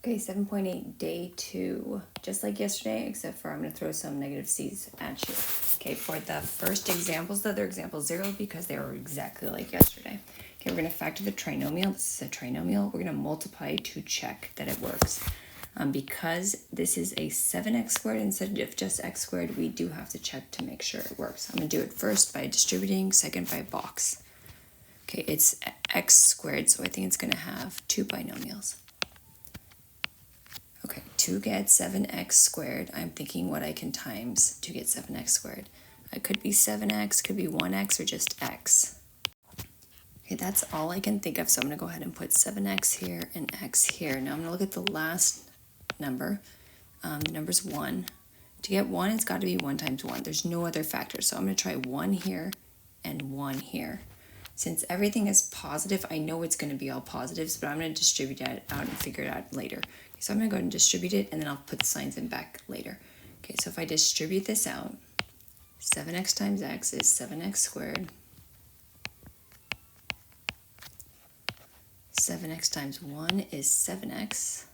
Okay, 7.8, day 2. Just like yesterday, except for I'm going to throw some negative c's at you. Okay, for the first examples, they're example 0 because they were exactly like yesterday. Okay, we're going to factor the trinomial. This is a trinomial. We're going to multiply to check that it works. Because this is a 7x squared instead of just x squared, we do have to check to make sure it works. I'm going to do it first by distributing, second by box. Okay, it's x squared, so I think it's going to have 2 binomials. Okay, to get 7x squared, I'm thinking what I can times to get 7x squared. It could be 7x, could be 1x, or just x. Okay, that's all I can think of, so I'm going to go ahead and put 7x here and x here. Now I'm going to look at the last number. The number's 1. To get 1, it's got to be 1 times 1. There's no other factor, so I'm going to try 1 here and 1 here. Since everything is positive, I know it's going to be all positives, but I'm going to distribute it out and figure it out later. So I'm going to go ahead and distribute it, and then I'll put the signs in back later. Okay, so if I distribute this out, 7x times x is 7x squared. 7x times 1 is 7x.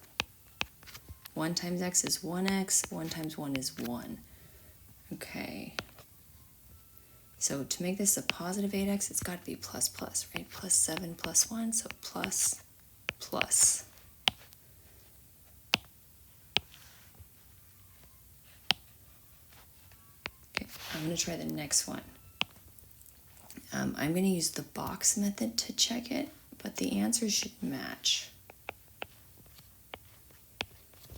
1 times x is 1x. 1 times 1 is 1. Okay. So to make this a positive 8x, it's got to be plus plus, right? Plus 7 plus 1, so plus plus. Okay, I'm going to try the next one. I'm going to use the box method to check it, but the answers should match.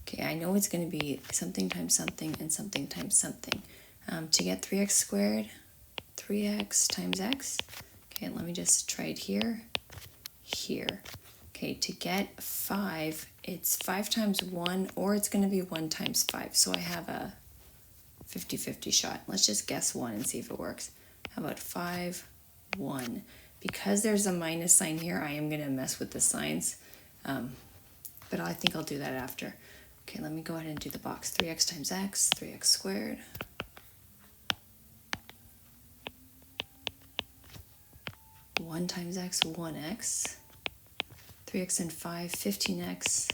Okay, I know it's going to be something times something and something times something. To get 3x squared, 3x times x. Okay, let me just try it here, here. Okay, to get 5, it's 5 times 1, or it's going to be 1 times 5. So I have a 50-50 shot. Let's just guess 1 and see if it works. How about 5, 1? Because there's a minus sign here, I am going to mess with the signs. But I think I'll do that after. Okay, let me go ahead and do the box. 3x times x, 3x squared. One times x, 1x. 3x and 5, 15x,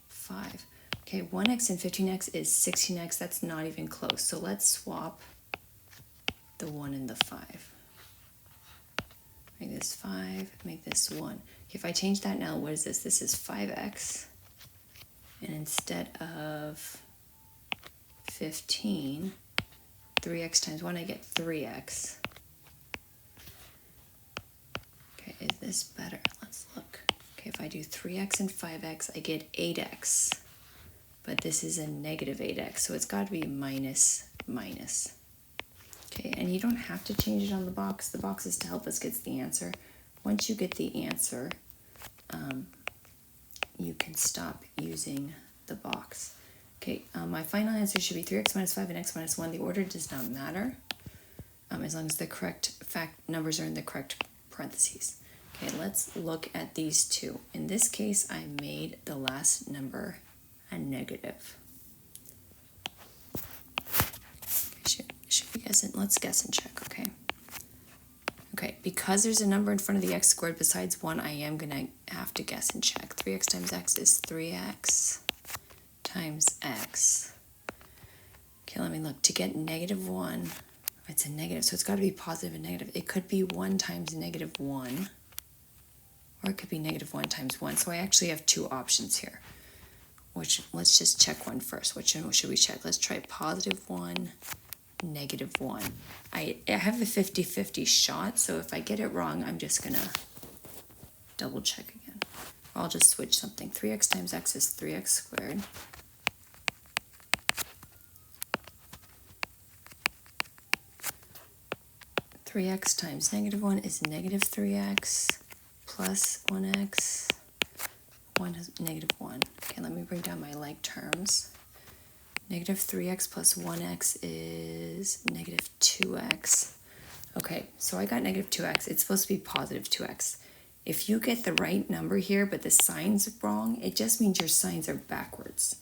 5. Okay, 1x and 15x is 16x. That's not even close. So let's swap the 1 and the 5. Make this 5, make this 1. Okay, if I change that now, what is this? This is 5x. And instead of 15, 3x times 1, I get 3x. Okay, is this better? Let's look. Okay, if I do 3x and 5x, I get 8x. But this is a negative 8x, so it's got to be minus, minus. Okay, and you don't have to change it on the box. The box is to help us get the answer. Once you get the answer, you can stop using the box. Okay, my final answer should be 3x minus 5 and x minus 1. The order does not matter, as long as the correct numbers are in the correct parentheses. Okay, let's look at these two. In this case, I made the last number a negative. Should we guess it? Let's guess and check, okay? Okay, because there's a number in front of the x squared besides 1, I am going to have to guess and check. 3x times x is 3x times x. Okay, let me look. To get negative 1, it's a negative, so it's got to be positive and negative. It could be 1 times negative 1, or it could be negative 1 times 1. So I actually have two options here. Let's just check one first. Which one should we check? Let's try positive 1, negative 1. I have a 50-50 shot, so if I get it wrong, I'm just going to double check again. Or I'll just switch something. 3x times x is 3x squared. (3x times negative 1 is negative 3x plus 1x. 1 is negative 1. Okay, let me bring down my like terms. Negative 3x plus 1x is negative 2x. Okay, so I got negative 2x. It's supposed to be positive 2x. If you get the right number here, but the sign's wrong, it just means your signs are backwards.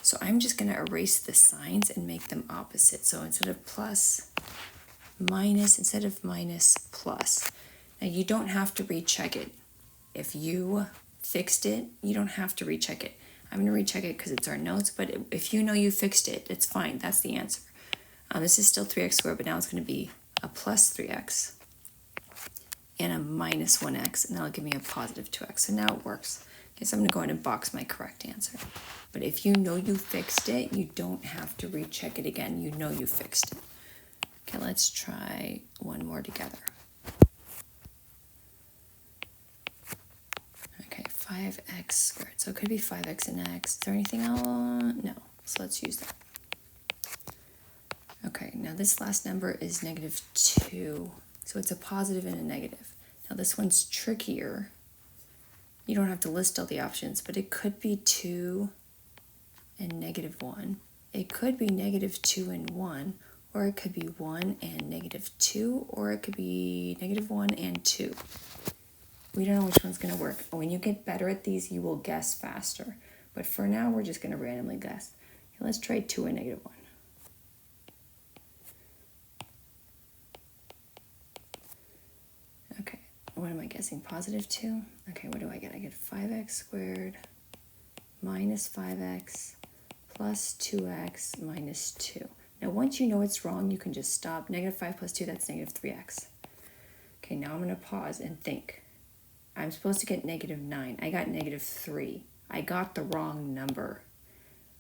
So I'm just going to erase the signs and make them opposite. So instead of plus, minus, instead of minus, plus. Now you don't have to recheck it. If you fixed it, you don't have to recheck it. I'm going to recheck it because it's our notes, but if you know you fixed it, it's fine. That's the answer. This is still 3x squared, but now it's going to be a plus 3x and a minus 1x, and that'll give me a positive 2x. So now it works. Okay, so I'm going to go ahead and box my correct answer. But if you know you fixed it, you don't have to recheck it again. You know you fixed it. Okay, let's try one more together. Okay, 5x squared. So it could be 5x and x. Is there anything else? No. So let's use that. Okay, now this last number is -2. So it's a positive and a negative. Now this one's trickier. You don't have to list all the options, but it could be 2 and -1. It could be -2 and 1, or it could be 1 and -2, or it could be -1 and 2. We don't know which one's going to work. When you get better at these, you will guess faster. But for now, we're just going to randomly guess. Okay, let's try 2 and -1. Okay, what am I guessing? Positive 2? Okay, what do I get? I get 5x squared minus 5x plus 2x minus 2. Now, once you know it's wrong, you can just stop. -5 plus 2, that's -3x. Okay, now I'm going to pause and think. I'm supposed to get -9. I got -3. I got the wrong number.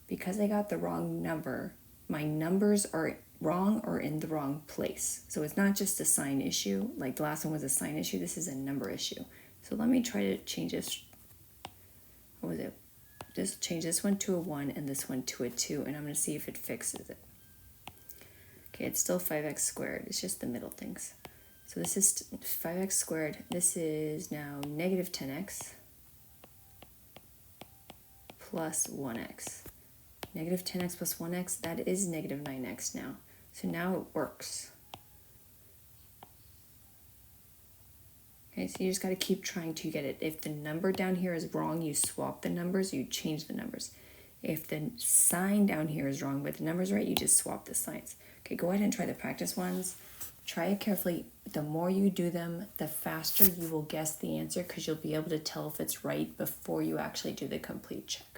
Because I got the wrong number, my numbers are wrong or in the wrong place. So it's not just a sign issue. Like the last one was a sign issue. This is a number issue. So let me try to change this. What was it? Just change this one to a 1 and this one to a 2. And I'm going to see if it fixes it. Okay, it's still 5x squared. It's just the middle things. So this is 5x squared. This is now -10x plus 1x. -10x plus 1x, that is -9x now. So now it works. Okay, so you just got to keep trying to get it. If the number down here is wrong, you swap the numbers, you change the numbers. If the sign down here is wrong, but the number's right, you just swap the signs. Okay, go ahead and try the practice ones. Try it carefully. The more you do them, the faster you will guess the answer because you'll be able to tell if it's right before you actually do the complete check.